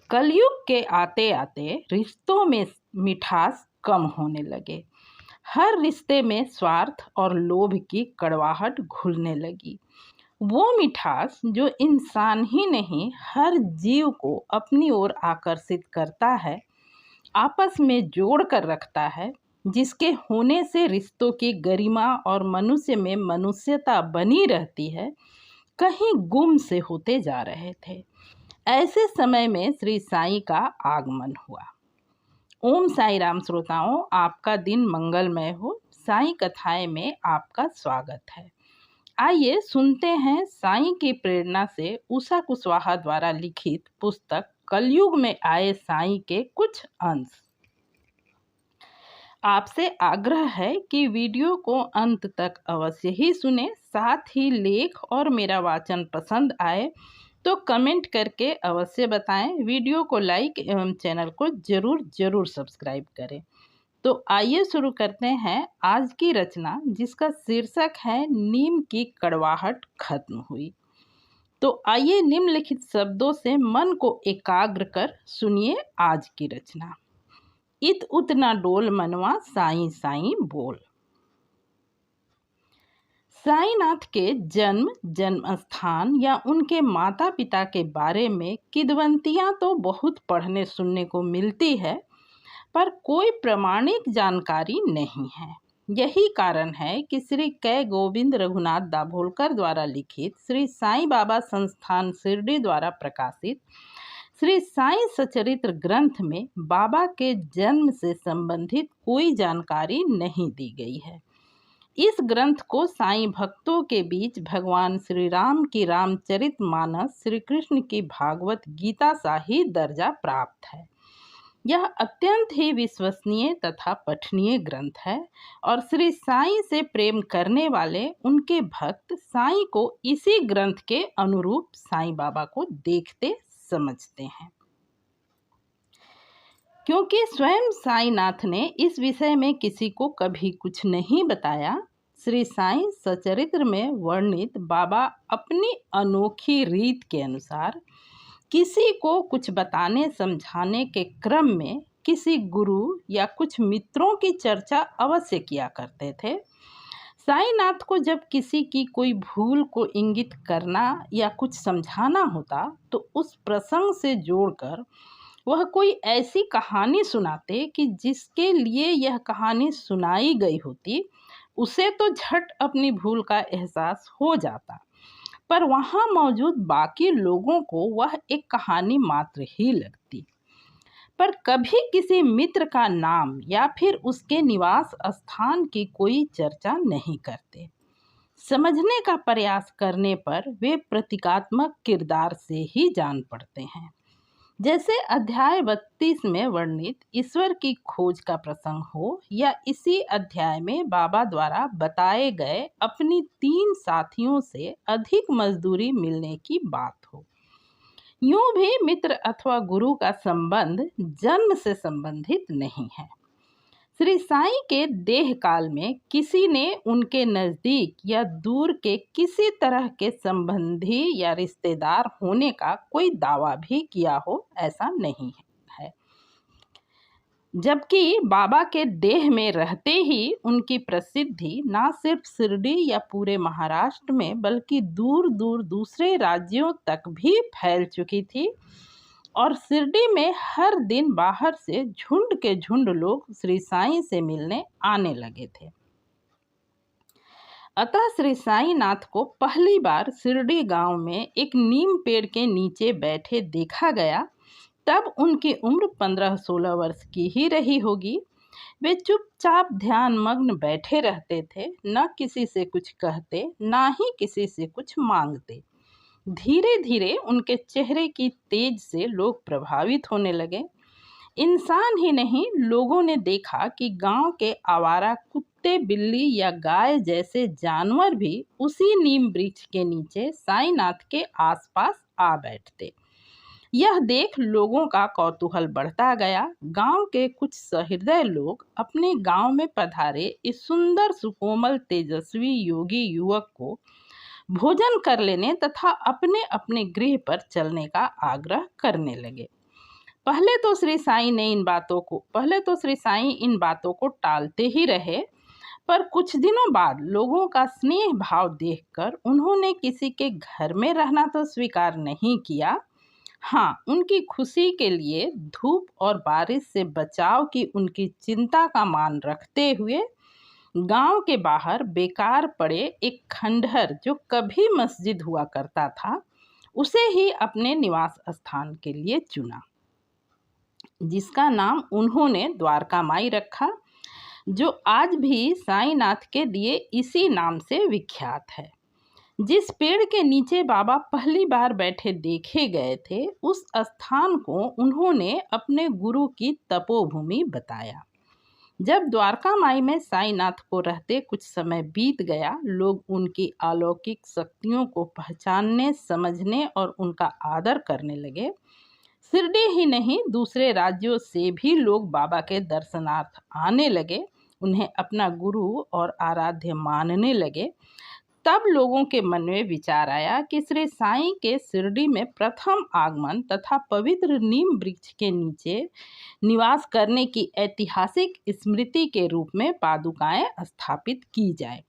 कलयुग के आते आते रिश्तों में मिठास कम होने लगे। हर रिश्ते में स्वार्थ और लोभ की कड़वाहट घुलने लगी। वो मिठास जो इंसान ही नहीं हर जीव को अपनी ओर आकर्षित करता है, आपस में जोड़ कर रखता है, जिसके होने से रिश्तों की गरिमा और मनुष्य में मनुष्यता बनी रहती है, कहीं गुम से होते जा रहे थे। ऐसे समय में श्री साईं का आगमन हुआ। ओम साई राम श्रोताओं, आपका दिन मंगलमय हो। साईं कथाएं में आपका स्वागत है। आइए सुनते हैं साईं की प्रेरणा से उषा कुशवाहा द्वारा लिखित पुस्तक कलयुग में आए साईं के कुछ अंश। आपसे आग्रह है कि वीडियो को अंत तक अवश्य ही सुने। साथ ही लेख और मेरा वाचन पसंद आए तो कमेंट करके अवश्य बताएं। वीडियो को लाइक एवं चैनल को जरूर सब्सक्राइब करें। तो आइए शुरू करते हैं आज की रचना, जिसका शीर्षक है नीम की कड़वाहट खत्म हुई। तो आइए निम्नलिखित शब्दों से मन को एकाग्र कर सुनिए आज की रचना। इत उत न डोल मनवा साईं साईं बोल। साईनाथ के जन्म स्थान या उनके माता पिता के बारे में किंवदंतियां तो बहुत पढ़ने सुनने को मिलती है, पर कोई प्रमाणिक जानकारी नहीं है। यही कारण है कि श्री कै गोविंद रघुनाथ दाभोलकर द्वारा लिखित श्री साईं बाबा संस्थान शिरडी द्वारा प्रकाशित श्री साईं सचरित्र ग्रंथ में बाबा के जन्म से संबंधित कोई जानकारी नहीं दी गई है। इस ग्रंथ को साईं भक्तों के बीच भगवान श्री राम की रामचरितमानस, श्री कृष्ण की भागवत गीता सा ही दर्जा प्राप्त है। यह अत्यंत ही विश्वसनीय तथा पठनीय ग्रंथ है और श्री साईं से प्रेम करने वाले उनके भक्त साईं को इसी ग्रंथ के अनुरूप साईं बाबा को देखते समझते हैं। क्योंकि स्वयं साईनाथ ने इस विषय में किसी को कभी कुछ नहीं बताया, श्री साईं सचरित्र में वर्णित बाबा अपनी अनोखी रीत के अनुसार किसी को कुछ बताने समझाने के क्रम में किसी गुरु या कुछ मित्रों की चर्चा अवश्य किया करते थे। साईनाथ को जब किसी की कोई भूल को इंगित करना या कुछ समझाना होता तो उस प्रसंग से जोड़कर वह कोई ऐसी कहानी सुनाते कि जिसके लिए यह कहानी सुनाई गई होती उसे तो झट अपनी भूल का एहसास हो जाता, पर वहाँ मौजूद बाकी लोगों को वह एक कहानी मात्र ही लगती। पर कभी किसी मित्र का नाम या फिर उसके निवास स्थान की कोई चर्चा नहीं करते। समझने का प्रयास करने पर वे प्रतीकात्मक किरदार से ही जान पड़ते हैं। जैसे अध्याय 32 में वर्णित ईश्वर की खोज का प्रसंग हो या इसी अध्याय में बाबा द्वारा बताए गए अपनी 3 साथियों से अधिक मजदूरी मिलने की बात हो। यूं भी मित्र अथवा गुरु का संबंध जन्म से संबंधित नहीं है। श्री साईं के देह काल में किसी ने उनके नज़दीक या दूर के किसी तरह के संबंधी या रिश्तेदार होने का कोई दावा भी किया हो, ऐसा नहीं है। जबकि बाबा के देह में रहते ही उनकी प्रसिद्धि ना सिर्फ शिरडी या पूरे महाराष्ट्र में बल्कि दूर दूर दूसरे राज्यों तक भी फैल चुकी थी और शिरडी में हर दिन बाहर से झुंड के झुंड लोग श्री साईं से मिलने आने लगे थे। अतः श्री साईनाथ को पहली बार शिरडी गांव में एक नीम पेड़ के नीचे बैठे देखा गया, तब उनकी उम्र 15-16 वर्ष की ही रही होगी। वे चुपचाप ध्यान मग्न बैठे रहते थे, न किसी से कुछ कहते ना ही किसी से कुछ मांगते। धीरे धीरे उनके चेहरे की तेज से लोग प्रभावित होने लगे। इंसान ही नहीं, लोगों ने देखा कि गांव के आवारा कुत्ते, बिल्ली या गाय जैसे जानवर भी उसी नीम वृक्ष के नीचे साईनाथ के आसपास आ बैठते। यह देख लोगों का कौतूहल बढ़ता गया। गांव के कुछ सहृदय लोग अपने गांव में पधारे इस सुंदर, सुकोमल, तेजस्वी योगी युवक को भोजन कर लेने तथा अपने अपने गृह पर चलने का आग्रह करने लगे। पहले तो श्री साईं इन बातों को टालते ही रहे, पर कुछ दिनों बाद लोगों का स्नेह भाव देखकर उन्होंने किसी के घर में रहना तो स्वीकार नहीं किया। हाँ, उनकी खुशी के लिए धूप और बारिश से बचाव की उनकी चिंता का मान रखते हुए गांव के बाहर बेकार पड़े एक खंडहर जो कभी मस्जिद हुआ करता था, उसे ही अपने निवास स्थान के लिए चुना, जिसका नाम उन्होंने द्वारका माई रखा, जो आज भी साईनाथ के दिए इसी नाम से विख्यात है। जिस पेड़ के नीचे बाबा पहली बार बैठे देखे गए थे, उस स्थान को उन्होंने अपने गुरु की तपोभूमि बताया। जब द्वारका माई में साईनाथ को रहते कुछ समय बीत गया, लोग उनकी अलौकिक शक्तियों को पहचानने, समझने और उनका आदर करने लगे। शिरडी ही नहीं, दूसरे राज्यों से भी लोग बाबा के दर्शनार्थ आने लगे, उन्हें अपना गुरु और आराध्य मानने लगे। तब लोगों के मन में विचार आया कि श्री साईं के शिरडी में प्रथम आगमन तथा पवित्र नीम वृक्ष के नीचे निवास करने की ऐतिहासिक स्मृति के रूप में पादुकाएं स्थापित की जाए।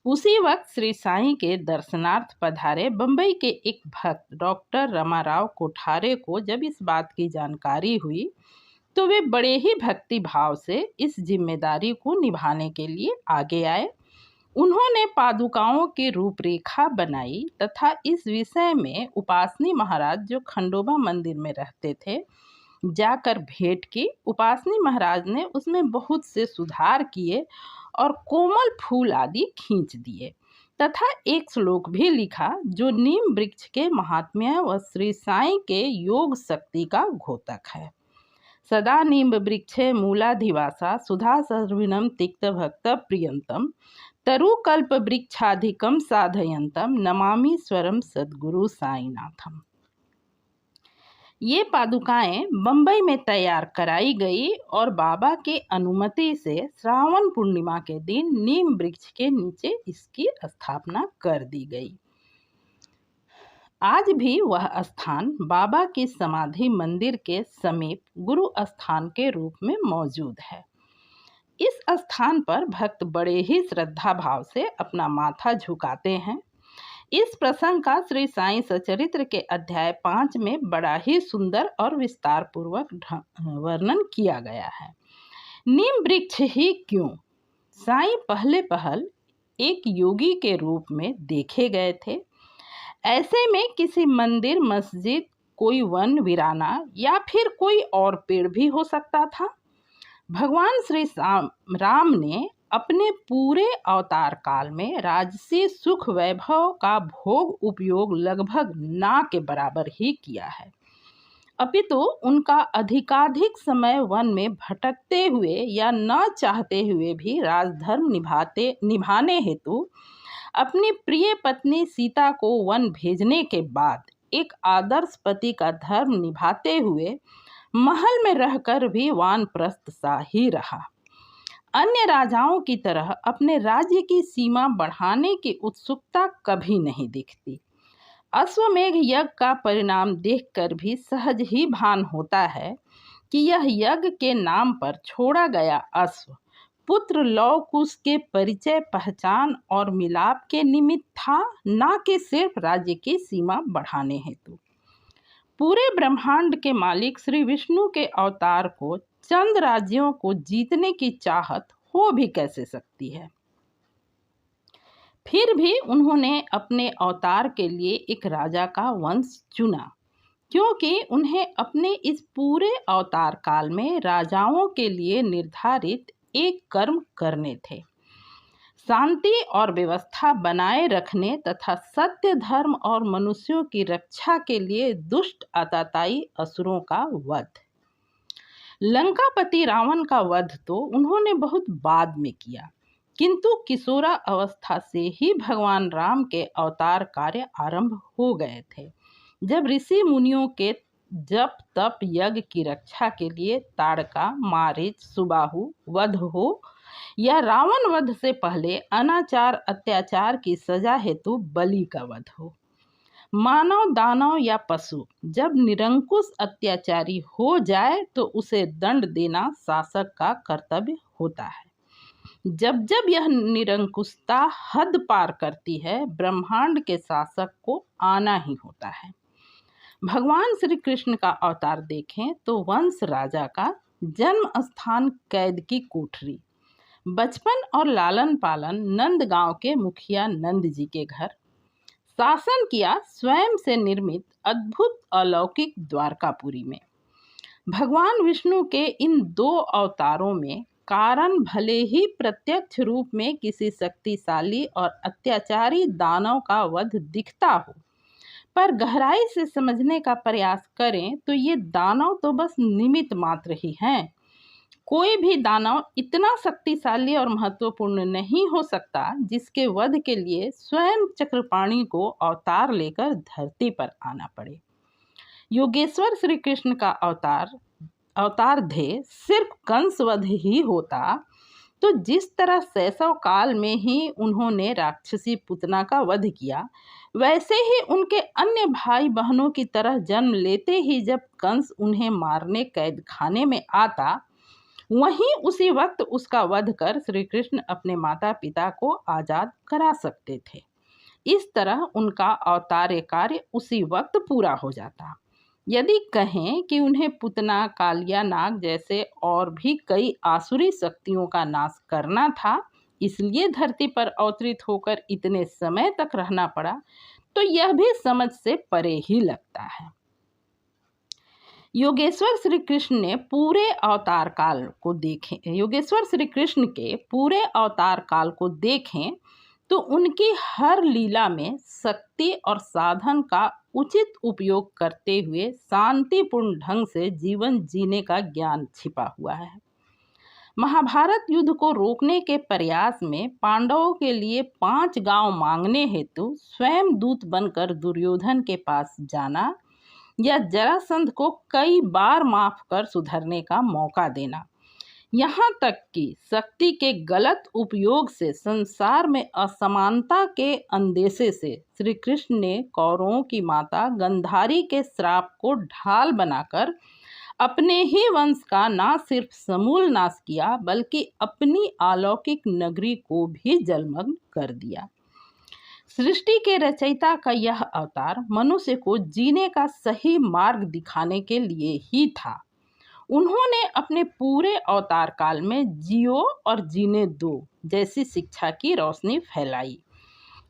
उसी वक्त श्री साईं के दर्शनार्थ पधारे बंबई के एक भक्त डॉक्टर रमाराव कोठारे को जब इस बात की जानकारी हुई, तो वे बड़े ही भक्ति भाव से इस जिम्मेदारी को निभाने के लिए आगे आए। उन्होंने पादुकाओं की रूपरेखा बनाई तथा इस विषय में उपासनी महाराज, जो खंडोबा मंदिर में रहते थे, जाकर भेंट की। उपासनी महाराज ने उसमें बहुत से सुधार किए और कोमल फूल आदि खींच दिए तथा एक श्लोक भी लिखा, जो नीम वृक्ष के महात्म्य व श्री साईं के योग शक्ति का घोतक है। सदा नीम वृक्षे मूलाधिवासा सुधा सर्विणम तिक्त भक्त प्रियंतम तरुकल्प वृक्षाधिकम साधयंतम नमामि स्वरम सद्गुरु साईनाथम। ये पादुकाएं बंबई में तैयार कराई गई और बाबा के अनुमति से श्रावण पूर्णिमा के दिन नीम वृक्ष के नीचे इसकी स्थापना कर दी गई। आज भी वह स्थान बाबा की समाधि मंदिर के समीप गुरु स्थान के रूप में मौजूद है। इस स्थान पर भक्त बड़े ही श्रद्धा भाव से अपना माथा झुकाते हैं। इस प्रसंग का श्री साईं सचरित्र के अध्याय 5 में बड़ा ही सुंदर और विस्तार पूर्वक वर्णन किया गया है। नीम वृक्ष ही क्यों? साईं पहल एक योगी के रूप में देखे गए थे। ऐसे में किसी मंदिर, मस्जिद, कोई वन वीराना या फिर कोई और पेड़ भी हो सकता था। भगवान श्री राम ने अपने पूरे अवतार काल में राजसी सुख वैभव का भोग उपयोग लगभग ना के बराबर ही किया है, अपितु उनका अधिकाधिक समय वन में भटकते हुए या न चाहते हुए भी राजधर्म निभाने हेतु अपनी प्रिय पत्नी सीता को वन भेजने के बाद एक आदर्श पति का धर्म निभाते हुए महल में रहकर भी वानप्रस्थ सा ही रहा। अन्य राजाओं की तरह अपने राज्य की सीमा बढ़ाने की उत्सुकता कभी नहीं दिखती। अश्वमेघ यज्ञ का परिणाम देखकर भी सहज ही भान होता है कि यह यज्ञ के नाम पर छोड़ा गया अश्व पुत्र लव कुश के परिचय, पहचान और मिलाप के निमित्त था, न कि सिर्फ राज्य की सीमा बढ़ाने हेतु। पूरे ब्रह्मांड के मालिक श्री विष्णु के अवतार को चंद राज्यों को जीतने की चाहत हो भी कैसे सकती है। फिर भी उन्होंने अपने अवतार के लिए एक राजा का वंश चुना, क्योंकि उन्हें अपने इस पूरे अवतार काल में राजाओं के लिए निर्धारित एक कर्म करने थे। शांति और व्यवस्था बनाए रखने तथा सत्य, धर्म और मनुष्यों की रक्षा के लिए दुष्ट आतताई असुरों का वध। लंकापति रावण का वध तो उन्होंने बहुत बाद में किया, किंतु किशोरा अवस्था से ही भगवान राम के अवतार कार्य आरंभ हो गए थे। जब ऋषि मुनियों के जप तप यज्ञ की रक्षा के लिए ताड़का, मारीच, सुबाहु वध हो या रावण वध से पहले अनाचार अत्याचार की सजा हेतु बलि का वध हो। मानव, दानव या पशु जब निरंकुश अत्याचारी हो जाए तो उसे दंड देना शासक का कर्तव्य होता है। जब जब यह निरंकुशता हद पार करती है, ब्रह्मांड के शासक को आना ही होता है। भगवान श्री कृष्ण का अवतार देखें तो वंश राजा का जन्म स्थान कैद की कोठरी, बचपन और लालन पालन नंद गांव के मुखिया नंद जी के घर, शासन किया स्वयं से निर्मित अद्भुत अलौकिक द्वारकापुरी में। भगवान विष्णु के इन दो अवतारों में कारण भले ही प्रत्यक्ष रूप में किसी शक्तिशाली और अत्याचारी दानव का वध दिखता हो, पर गहराई से समझने का प्रयास करें तो ये दानव तो बस निमित्त मात्र ही हैं। कोई भी दानव इतना शक्तिशाली और महत्वपूर्ण नहीं हो सकता जिसके वध के लिए स्वयं चक्रपाणि को अवतार लेकर धरती पर आना पड़े। योगेश्वर श्री कृष्ण का अवतार ध्येय सिर्फ कंसवध ही होता तो जिस तरह शैशव काल में ही उन्होंने राक्षसी पुतना का वध किया, वैसे ही उनके अन्य भाई बहनों की तरह जन्म लेते ही जब कंस उन्हें मारने कैद खाने में आता, वहीं उसी वक्त उसका वध कर श्री कृष्ण अपने माता पिता को आजाद करा सकते थे। इस तरह उनका अवतार्य कार्य उसी वक्त पूरा हो जाता। यदि कहें कि उन्हें पुतना, कालिया नाग जैसे और भी कई आसुरी शक्तियों का नाश करना था, इसलिए धरती पर अवतरित होकर इतने समय तक रहना पड़ा, तो यह भी समझ से परे ही लगता है। योगेश्वर श्री कृष्ण के पूरे अवतार काल को देखें तो उनकी हर लीला में शक्ति और साधन का उचित उपयोग करते हुए शांतिपूर्ण ढंग से जीवन जीने का ज्ञान छिपा हुआ है। महाभारत युद्ध को रोकने के प्रयास में पांडवों के लिए 5 गांव मांगने हेतु स्वयं दूत बनकर दुर्योधन के पास जाना या जरासंध को कई बार माफ कर सुधरने का मौका देना, यहाँ तक कि शक्ति के गलत उपयोग से संसार में असमानता के अंदेशे से श्री कृष्ण ने कौरवों की माता गंधारी के श्राप को ढाल बनाकर अपने ही वंश का न सिर्फ समूल नाश किया बल्कि अपनी अलौकिक नगरी को भी जलमग्न कर दिया। सृष्टि के रचयिता का यह अवतार मनुष्य को जीने का सही मार्ग दिखाने के लिए ही था। उन्होंने अपने पूरे अवतार काल में जियो और जीने दो जैसी शिक्षा की रोशनी फैलाई।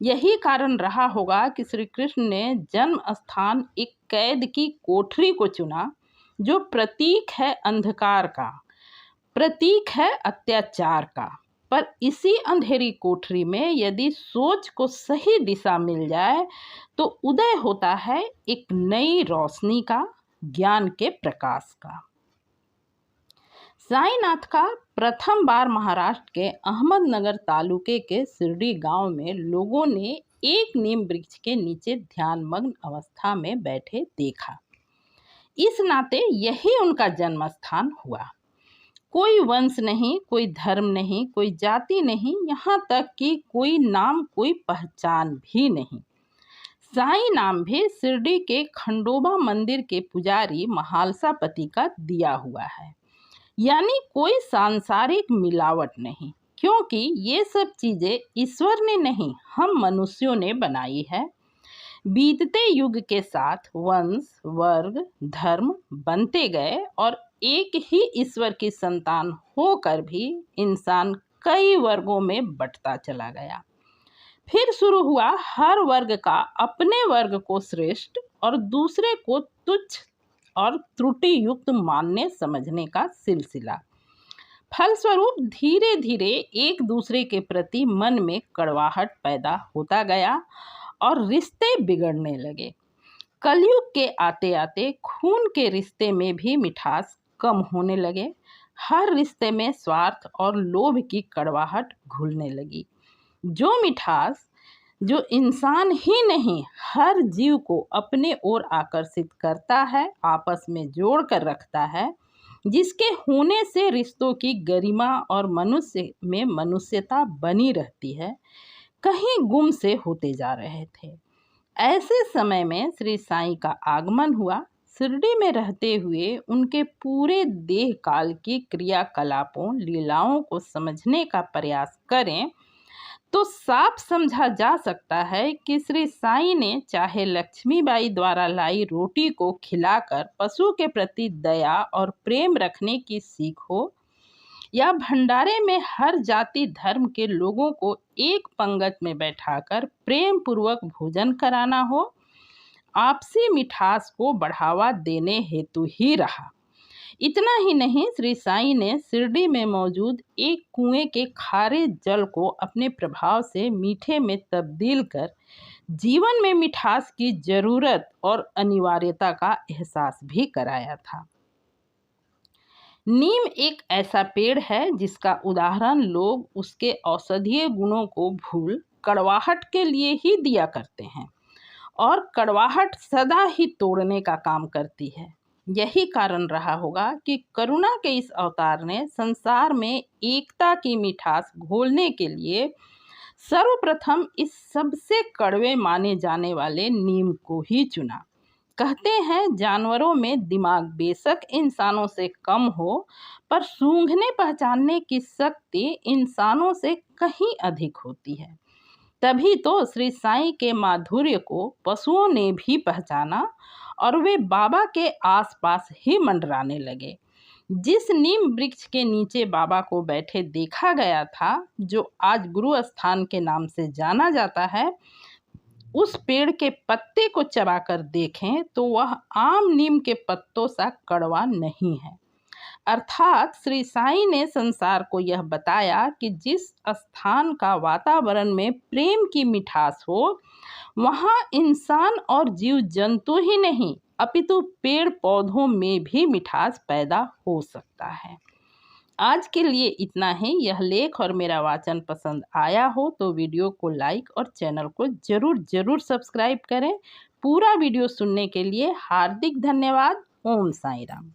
यही कारण रहा होगा कि श्री कृष्ण ने जन्म स्थान एक कैद की कोठरी को चुना, जो प्रतीक है अंधकार का, प्रतीक है अत्याचार का। पर इसी अंधेरी कोठरी में यदि सोच को सही दिशा मिल जाए तो उदय होता है एक नई रोशनी का, ज्ञान के प्रकाश का। साईनाथ का प्रथम बार महाराष्ट्र के अहमदनगर तालुके के शिरडी गांव में लोगों ने एक नीम वृक्ष के नीचे ध्यानमग्न अवस्था में बैठे देखा। इस नाते यही उनका जन्म स्थान हुआ। कोई वंश नहीं, कोई धर्म नहीं, कोई जाति नहीं, यहाँ तक कि कोई नाम, कोई पहचान भी नहीं। साई नाम भी शिरडी के खंडोबा मंदिर के पुजारी महालसापति का दिया हुआ है, यानी कोई सांसारिक मिलावट नहीं, क्योंकि ये सब चीजें ईश्वर ने नहीं, हम मनुष्यों ने बनाई है। बीतते युग के साथ वंश, वर्ग, धर्म बनते गए और एक ही ईश्वर की संतान होकर भी इंसान कई वर्गों में बंटता चला गया। फिर शुरू हुआ हर वर्ग का अपने वर्ग को श्रेष्ठ और दूसरे को तुच्छ और त्रुटि युक्त मानने समझने का सिलसिला। फलस्वरूप धीरे धीरे एक दूसरे के प्रति मन में कड़वाहट पैदा होता गया और रिश्ते बिगड़ने लगे। कलयुग के आते आते खून के रिश्ते में भी मिठास कम होने लगे। हर रिश्ते में स्वार्थ और लोभ की कड़वाहट घुलने लगी। जो मिठास जो इंसान ही नहीं हर जीव को अपने ओर आकर्षित करता है, आपस में जोड़ कर रखता है, जिसके होने से रिश्तों की गरिमा और मनुष्य में मनुष्यता बनी रहती है, कहीं गुम से होते जा रहे थे। ऐसे समय में श्री साईं का आगमन हुआ। शिरडी में रहते हुए उनके पूरे देह काल की क्रियाकलापों लीलाओं को समझने का प्रयास करें तो साफ समझा जा सकता है कि श्री साईं ने चाहे लक्ष्मीबाई द्वारा लाई रोटी को खिलाकर पशु के प्रति दया और प्रेम रखने की सीख हो, या भंडारे में हर जाति धर्म के लोगों को एक पंगत में बैठाकर प्रेम पूर्वक भोजन कराना हो, आपसी मिठास को बढ़ावा देने हेतु ही रहा। इतना ही नहीं, श्री साईं ने शिरडी में मौजूद एक कुएं के खारे जल को अपने प्रभाव से मीठे में तब्दील कर जीवन में मिठास की जरूरत और अनिवार्यता का एहसास भी कराया था। नीम एक ऐसा पेड़ है जिसका उदाहरण लोग उसके औषधीय गुणों को भूल कड़वाहट के लिए ही दिया करते हैं, और कड़वाहट सदा ही तोड़ने का काम करती है। यही कारण रहा होगा कि करुणा के इस अवतार ने संसार में एकता की मिठास घोलने के लिए सर्वप्रथम इस सबसे कड़वे माने जाने वाले नीम को ही चुना। कहते हैं जानवरों में दिमाग बेशक इंसानों से कम हो, पर सूंघने पहचानने की शक्ति इंसानों से कहीं अधिक होती है। तभी तो श्री साईं के माधुर्य को पशुओं ने भी पहचाना और वे बाबा के आसपास ही मंडराने लगे। जिस नीम वृक्ष के नीचे बाबा को बैठे देखा गया था, जो आज गुरु स्थान के नाम से जाना जाता है, उस पेड़ के पत्ते को चबाकर देखें तो वह आम नीम के पत्तों सा कड़वा नहीं है। अर्थात श्री साईं ने संसार को यह बताया कि जिस स्थान का वातावरण में प्रेम की मिठास हो, वहाँ इंसान और जीव जंतु ही नहीं अपितु पेड़ पौधों में भी मिठास पैदा हो सकता है। आज के लिए इतना ही। यह लेख और मेरा वाचन पसंद आया हो तो वीडियो को लाइक और चैनल को जरूर सब्सक्राइब करें। पूरा वीडियो सुनने के लिए हार्दिक धन्यवाद। ओम साईं राम।